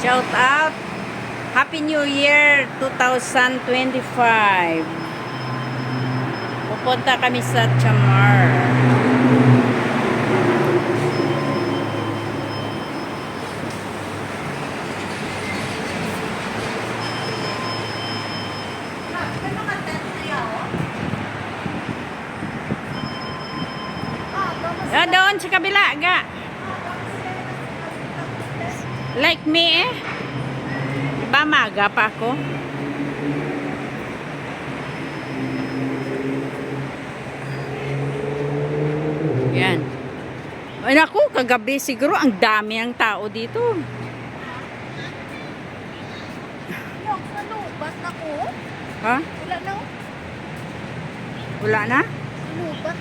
Shout out. Happy New Year 2025. Pupunta kami sa Chamar. Doon sa kabila ga. Like me eh. Diba maga pa ako? Yan. Ay naku, kagabi siguro ang dami ng tao dito. Ano? Bat ako? Ha? Wala na? Wala na? Ano? Bat?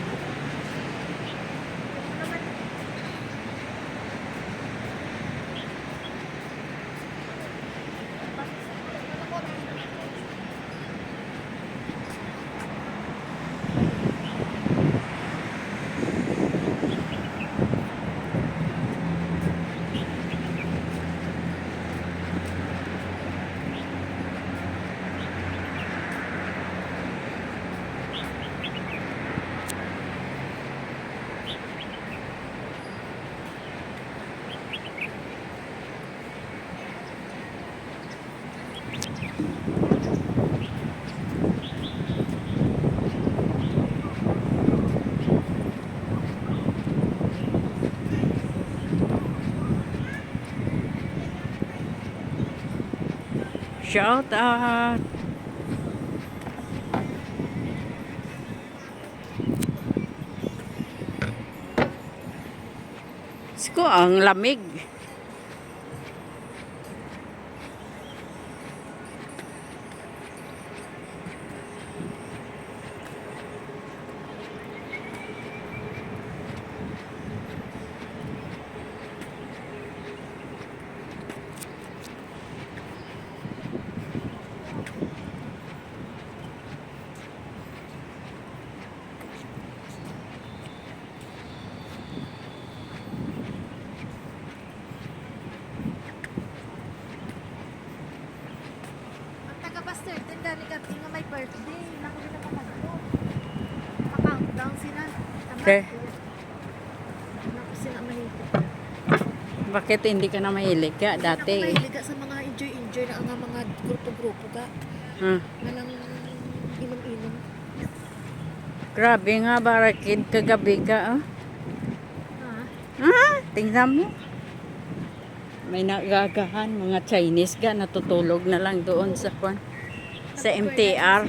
Shout out. Sko ang lamig. Pastor, tinda ni Kapti nga may birthday. Naku na kapagdo. Pa-countdown sila. Okay. Naku sila malito. Bakit hindi ka na mahilig ka Naku dati? mahilig sa mga enjoy na ang mga grupo-grupo ka. Malang inom-inom. Grabe nga, barakid kagabi ka. Oh. Ha? Tingnan mo. May nagagahan, mga Chinese ka, natutulog na lang doon sa kwan. Sa MTR.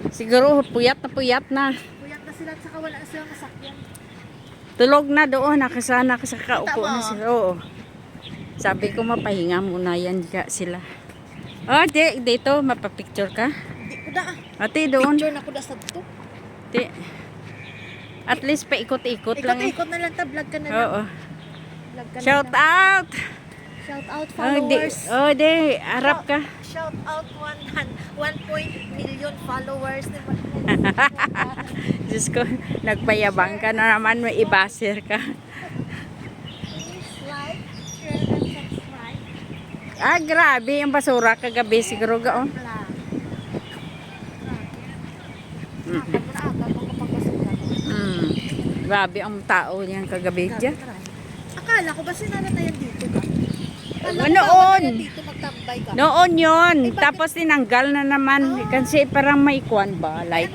Siguro puyat na. Puyat na sila at saka wala na silang masakyan. Tulog na doon, nakasana ka sa kaupo Kita na mo? sila. Oo. Sabi ko mapahinga muna yan ka sila. Oh, dito, mapapicture ka. Di ko da. Ate, doon. Picture na ko da sa to. Di. At least paikot-ikot lang. Ikot na lang ta, vlog ka na lang. Oo. Vlog ka na Shout lang. out! Shout out Oh, di, followers. harap ka. Shout out 1 million followers. Diyos ko, nagpayabang ka na naman, may ibasir ka. Please like, share, and subscribe. Ah, grabe, yung basura kagabi siguro ga, oh. Vlog. Mm. Grabe ang tao niyan kagabi dyan. Akala ko ba sinala na yan dito ba? Akala ko Noon. bawal na yan dito magtambay ka. Noon yun, Eh, bakit? tapos tinanggal na naman. Kasi parang may kwan ba, light.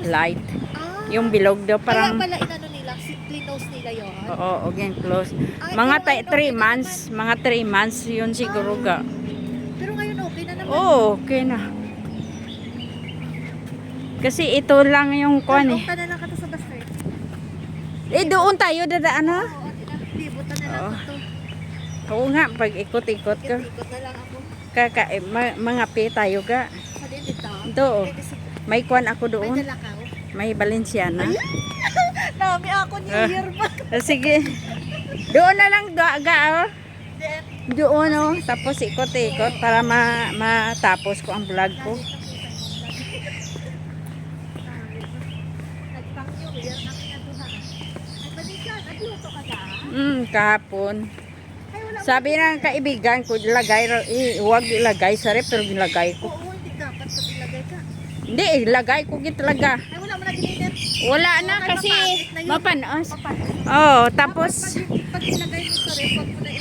Ah, Yung bilog daw kaya parang, pala inano nila, close nila yun. oo, again, close. Ay, Mga pero ngayon 3 okay na months, mga 3 months yun siguro ga. Pero ngayon okay na naman. Oo, okay na. Kasi ito lang yung kwan eh. Ka na lang kata sa bus stop. Eh, doon tayo dadaan na. Oo, libutan na lang Oo. ko to. Oo nga, pag ikot-ikot ka. Ikot na lang ako. Mga pi tayo ka. Sa din dito. Doon. Pwede si- May kwan ako May doon. dalakaw. May Balenciana. Dami ako New Year ba? Sige. Doon na lang ga, oh. Then, Doon oh. Tapos ikot-ikot para matapos ko ang vlog ko. nagpang New Year kami na doon. Ay, balik yan. Nagluto ka daan? Kahapon. Ay, wala Sabi ng kaibigan ko, huwag ilagay sa rep, pero ilagay ko. Oo, hindi dapat pag ilagay ka. Hindi, ilagay ko talaga. Ay, wala mo na gininit. Wala na Ay, kasi mapangit na yun. mapanos. Mapangit. Oh, tapos Pag ilagay mo sa rep, wag mo na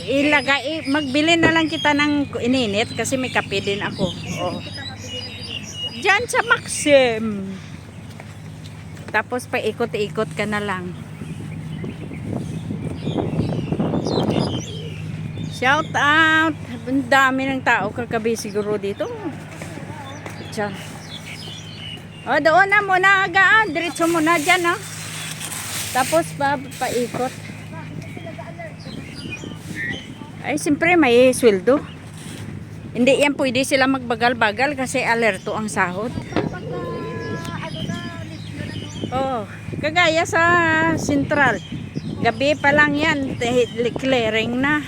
ilagay, magbili na lang kita ng ininit kasi may kape din ako. Oh. kita mabili na gininit. Diyan sa Maxim. Tapos paikot-ikot ka na lang. Shout out! Ang dami ng tao kagabi siguro dito. Diyan. O, doon na muna agaan. Diretso muna dyan, ha. Tapos paikot. Ay, siyempre may sweldo. Hindi yan pwede sila magbagal-bagal kasi alerto ang sahod. Oh, kagaya sa Central. Gabi pa lang yan, clearing na.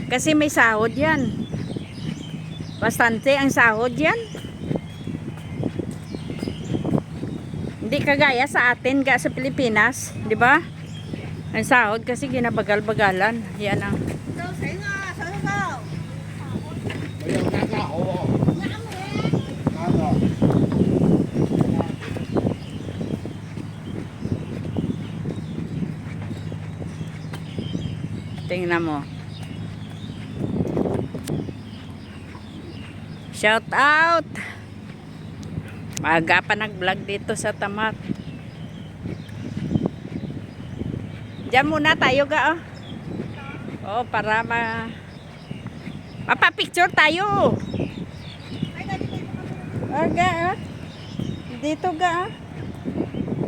Kasi may sahod yan. Bastante ang sahod yan. Hindi kagaya sa atin, sa Pilipinas, di ba? Ang sahod kasi ginabagal-bagalan. Yan ang. Tingnan mo. Shout out. Maaga pa nag-vlog dito sa Tamat. Diyan muna tayo ga oh. Oh, para mapapicture tayo. Aga ah. Dito ga ah.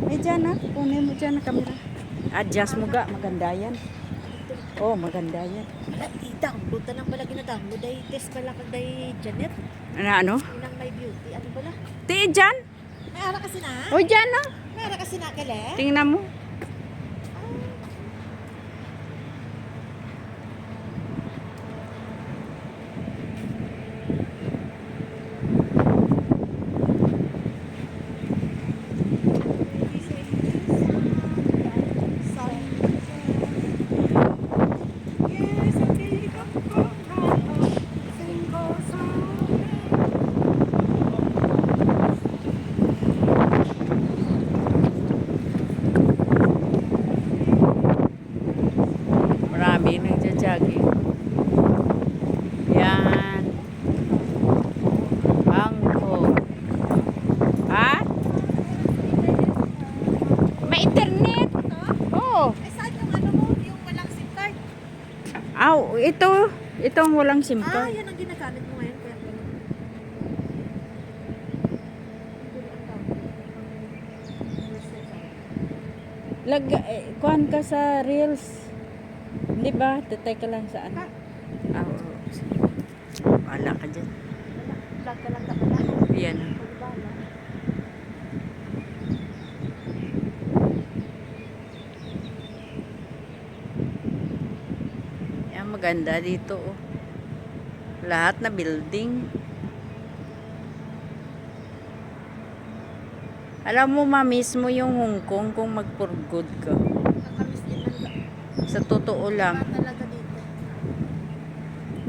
Ay dyan ah. Kunin mo dyan ang camera. Adjust mo ga. Maganda yan. Oh, maganda yan. I-download na lang pala gina-download. Ay, test pala kag day Janet. Ano? Inang may beauty. Ano pala? Ti dyan? May ara kasi na? Oh, dyan ah. May ara kasi na kale? Tingnan mo. Marami nagja-jogging. Yan. Bangko. Ha? May internet? Oo. Ay, saan yung ano mo? Yung walang SIM card? Aw, itong walang SIM Ah, card. yan ang ginagamit mo ngayon. Kaya pala. Kuhan ka sa Reels. Hindi ba? Tatay ka lang sa ano? Ah, oo. Wala ka dyan. Vlog ka lang ka pala. Yan. Pagbahala. Yan, maganda dito. Oh. Lahat na building. Alam mo, ma-miss mo yung Hong Kong kung mag-for good ka. Nakamiss din lang. Sa totoo lang. Talaga dito.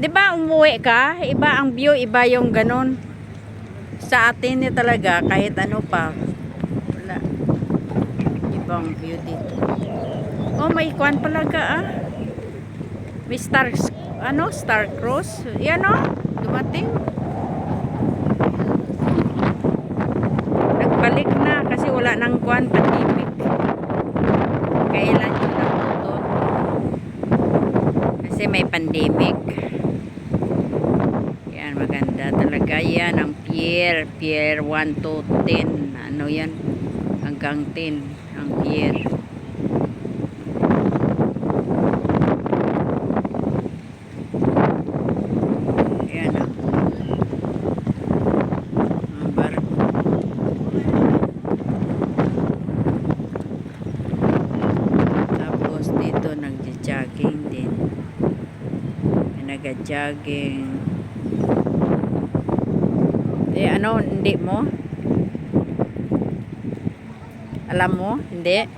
'Di ba umuwi ka? Iba ang view, iba yung ganun. Sa atin ni talaga kahit ano pa. Wala. Ibang view dito. Oh, may kwan pala ka ah. May star cross. Yan oh, dumating. Nagbalik na kasi wala nang kwan, pandemic. Kailan yun naputo? Kasi may pandemic. Yan, maganda talaga yan. Ang pier 1 to 10. Ano yan? Hanggang 10. Ang pier. Yan o. Ang barko. Tapos dito nagja-jogging din. Nag-jogging. Ano, hindi mo? Alam mo? Hindi?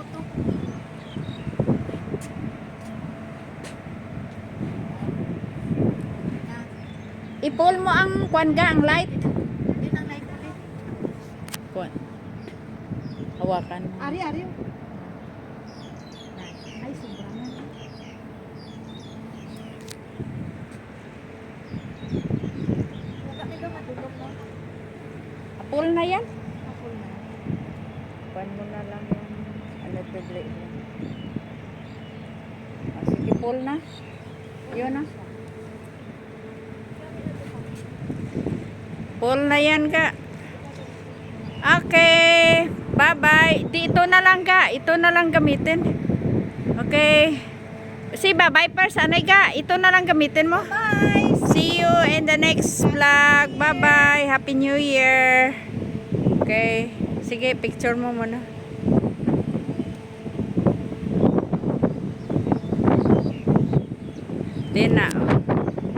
I-pull mo ang kwan ga, ang light. Yun ang light ulit. Kwan. Hawakan mo. Ari, ari. Ay, sobra na. Kami daw matulog no? Pull na yan. Ako na. Kwan mo na lang yung electric mo. Sige, pull na. Yun na. Pull na yan ka. Okay. Bye-bye. Ito na lang ka. Ito na lang gamitin. Okay. Si bye-bye first. Anay ka. Ito na lang gamitin mo. Bye! See you in the next vlog. Bye-bye. Happy New Year. Okay. Sige, picture mo muna. Din na.